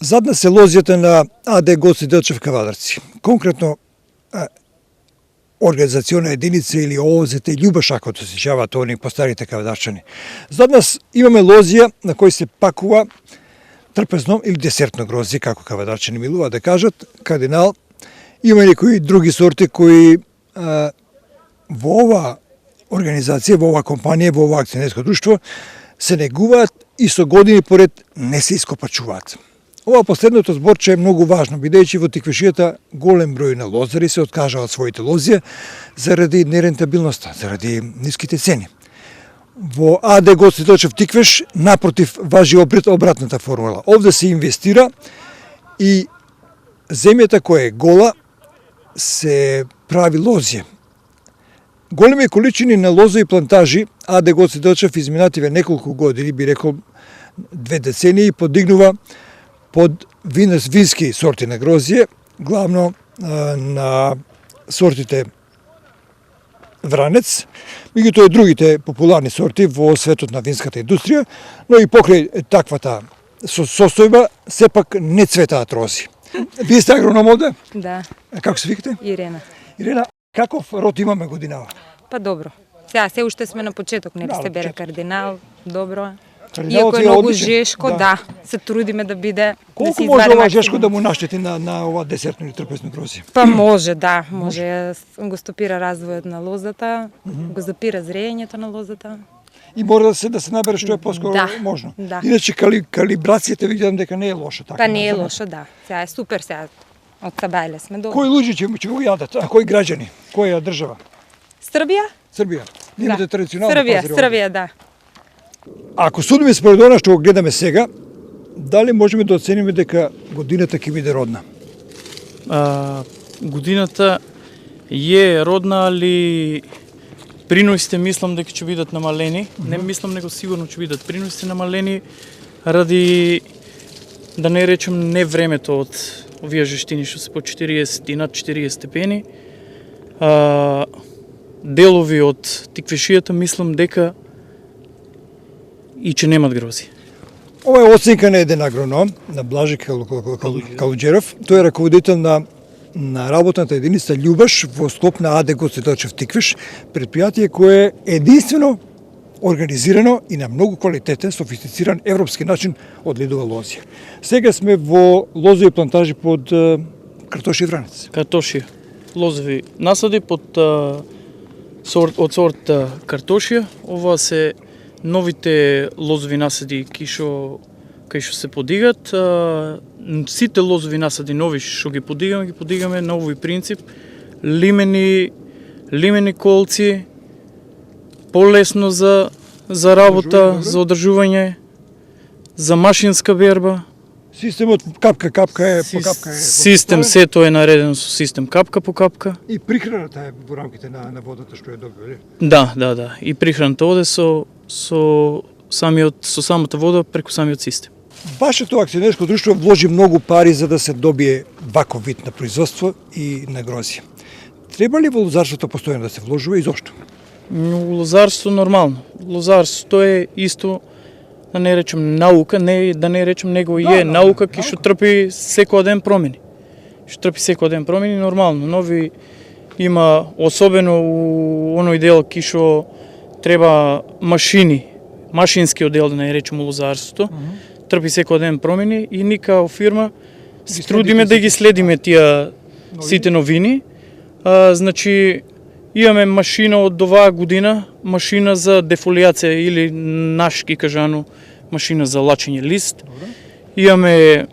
Зад нас е лозијата на АД Гоце Делчев Кавадарци. Конкретно организациона единица или ООЗ и Љубаш, ако се сеќаваат они постарите кавадарчани. Зад нас имаме лозија на кој се пакува трпезно или десертно грозје, како кавадарчани милува да кажат, кардинал. Има некои други сорти кои во оваа организација, во оваа компанија, во оваа акционерско друштво се негуваат и со години поред не се ископачуваат. Ова последното зборче е многу важно, бидејќи во Тиквишијата голем број на лозари се откажаа од своите лозија заради нерентабилноста, заради ниските цени. Во АД Гоце Делчев Тиквиш, напротив, важи обратната формула. Овде се инвестира и земјата која е гола се прави лозје. Големи количини на лозови плантажи АД Гоце Делчев изминативе неколку години, би рекол 2 децении, подигнува под вински сорти на грозје, главно на сортите Вранец, меѓутоа и другите популарни сорти во светот на винската индустрија, но и покрај таквата состојба сепак не цветаат рози. Вие сте агроном овде? Да. Како се викате? Ирена. Ирена, каков род имаме годинава? Па добро. Сега се уште сме на почеток, нели се бере кардинал, добро. Кардиналот Иако е многу жешко, да, се трудиме да биде, да Колку се може извади ова максимум. жешко да му наштети на ова десертно или трпезно грозје? Па може, да, може. Го стопира развојот на лозата, го запира зрејењето на лозата. И мора да се набере што е поскоро Да, можно. да. Иначе калибрацијата видам дека не е лоша така. Па не е лошо, да. Сега е супер, сега од Сабајле сме добро. Кои луѓе ќе го јадат? А кои граѓани? Која држава? Србија? Србија. Имате Да. традиционално Србија, пазари овде. Србија, да. Ако судиме според она што го гледаме сега, дали можеме да оцениме дека годината ќе биде родна? Годината е родна, али приносите мислам дека ќе бидат намалени. Не мислам, него сигурно ќе бидат приносите намалени ради, да не речем, не времето од овие жештини што се по 40 и над 40 степени. Делови од Тиквишијата мислам дека и че немат грози. Ова е оценка на еден агроном, на Блаже Калуџеров. Тој е раководител на работната единица Љубаш во склоп на АД Гоце Делчев Тиквиш, предпријатие кое е единствено организирано и на многу квалитетен, софистициран европски начин одледува лозија. Сега сме во лозови плантажи под картоши и Вранец. Картошија, лозови насади од сорт картошија. Ова се новите лозови насади кај што се подигат. Сите лозови насади нови што ги подигаме на овој принцип. Лимени колци, полесно за работа, за одржување, за машинска берба. Системот капка е по капка. Систем сето е наредено со систем капка по капка. И прихраната е во рамките на водата што е добива. Да. И прихраната оде со самата вода преку самиот систем. Вашето акционерско друштво вложи многу пари за да се добие ваков вид на производство и на грозје. Треба ли во лозарството постојано да се вложува и зошто? Лозарство нормално. Лозарството е исто, да не речем наука, да не речем него е наука ки што трпи секој ден промени. Нормално. Нови има, особено у оној дел ки што треба машински оддел, да не речем лозарството, трпи секој ден промени и ние као фирма се трудиме да ги следиме тие сите новини. Значи, имаме машина од оваа година, машина за дефолијација или нашки кажано машина за лачење лист. Имаме,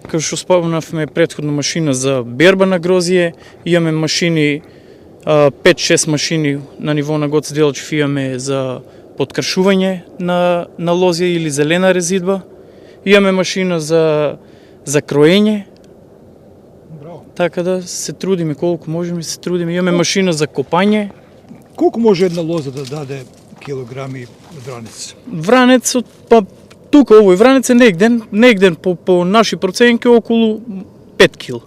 како што спомнавме претходно, машина за берба на грозје, имаме машини 5-6 машини на ниво на Гоце Делчев имаме за подкршување на лозја или зелена резидба. Имаме машина за кроење. Така да се трудиме колку можеме, Имаме машина за копање. Колку може една лоза да даде килограми вранец? Вранец, па тука овој вранец е негден по наши проценки околу 5 кил.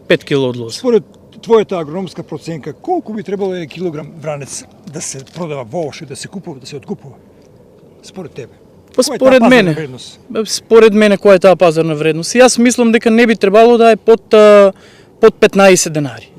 5 кило од лоза. Според твојата агрономска проценка, колку би требало еден килограм вранец да се продава воопшто, да се купува, да се откупува? Според тебе? Па Која е таа според пазарна мене, вредност? според мене која е таа пазарна вредност? Јас мислам дека не би требало да е под 15 денари.